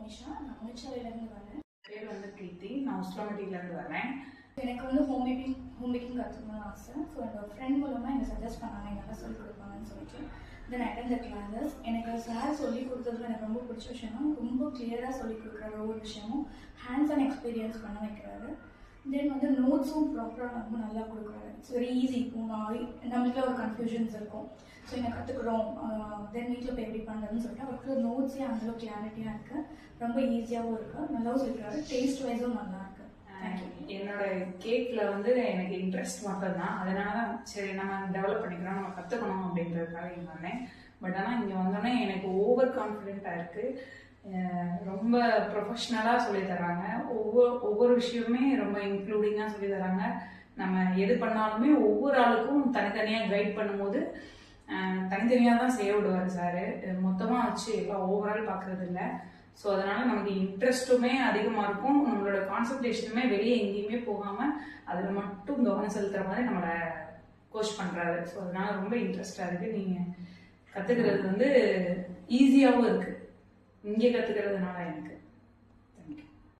மோனிஷா. நான் முனிச்சாலையிலேருந்து வரேன். பேர் வந்து பிரீத்தி. நான் உஸ்லாமட்டிலேருந்து வரேன். எனக்கு வந்து ஹோம் பேக்கிங் கற்றுக்கணும்னு ஆசை. ஸோ என்னோட ஃப்ரெண்ட் மூலமாக எனக்கு சஜஸ்ட் பண்ணாங்க, எங்கள் நல்லா சொல்லிக் கொடுப்பாங்கன்னு சொல்லிட்டு. தென் அட்டன் த கிளாஸஸ். எனக்கு சார் சொல்லிக் கொடுத்ததுல எனக்கு ரொம்ப பிடிச்ச விஷயம்னா ரொம்ப கிளியராக சொல்லிக் கொடுக்குறாரு. ஒவ்வொரு விஷயமும் ஹேண்ட்ஸ் ஆன் எக்ஸ்பீரியன்ஸ் பண்ண வைக்கிறாரு. தென் வந்து நோட்ஸும் ப்ராப்பராக ரொம்ப நல்லா கொடுக்குறாரு. It's very easy. இப்போ நம்மளுக்கு ஒரு கன்ஃபியூஷன்ஸ் இருக்கும். ஸோ என்ன கற்றுக்குறோம், தென் வீட்டில் போய் எப்படி பண்ணுறதுன்னு சொல்லிட்டு அவருக்கு நோட்ஸே அந்தளவு கிளாரிட்டியாக இருக்குது. ரொம்ப ஈஸியாகவும் இருக்குது, நல்லாவும் சொல்லிக்கிறாரு. டேஸ்ட் வைஸும் நல்லா இருக்குது. என்னோட கேக்ல வந்து எனக்கு இன்ட்ரெஸ்ட் மட்டும் தான். அதனால தான் சரி நம்ம டெவலப் பண்ணிக்கிறோம், நம்ம கற்றுக்கணும் அப்படின்றதுக்காக இங்கே வந்தேன். பட் ஆனால் இங்கே வந்தோடனே எனக்கு ஓவர் கான்ஃபிடென்ட்டாக இருக்குது. ரொம்ப ப்ரொஃபஷ்னலாக சொல்லி தராங்க. ஒவ்வொரு விஷயமுமே ரொம்ப இன்க்ளூடிங்காக சொல்லி தராங்க. நம்ம எது பண்ணாலுமே ஒவ்வொரு ஆளுக்கும் தனித்தனியாக கைட் பண்ணும்போது தனித்தனியாக தான் செய்ய விடுவார் சார். மொத்தமாக வச்சு எல்லாம் ஓவரால் பார்க்கறது இல்லை. ஸோ அதனால நமக்கு இன்ட்ரெஸ்ட்டுமே அதிகமாக இருக்கும். நம்மளோட கான்சன்ட்ரேஷனுமே வெளியே எங்கேயுமே போகாமல் அதில் மட்டும் கவனம் செலுத்துகிற மாதிரி நம்மளை கோச் பண்ணுறாரு. ஸோ அதனால ரொம்ப இன்ட்ரெஸ்டாக இருக்குது. நீங்கள் கற்றுக்கிறது வந்து ஈஸியாகவும் இருக்குது இங்கே கற்றுக்கிறதுனால எனக்கு.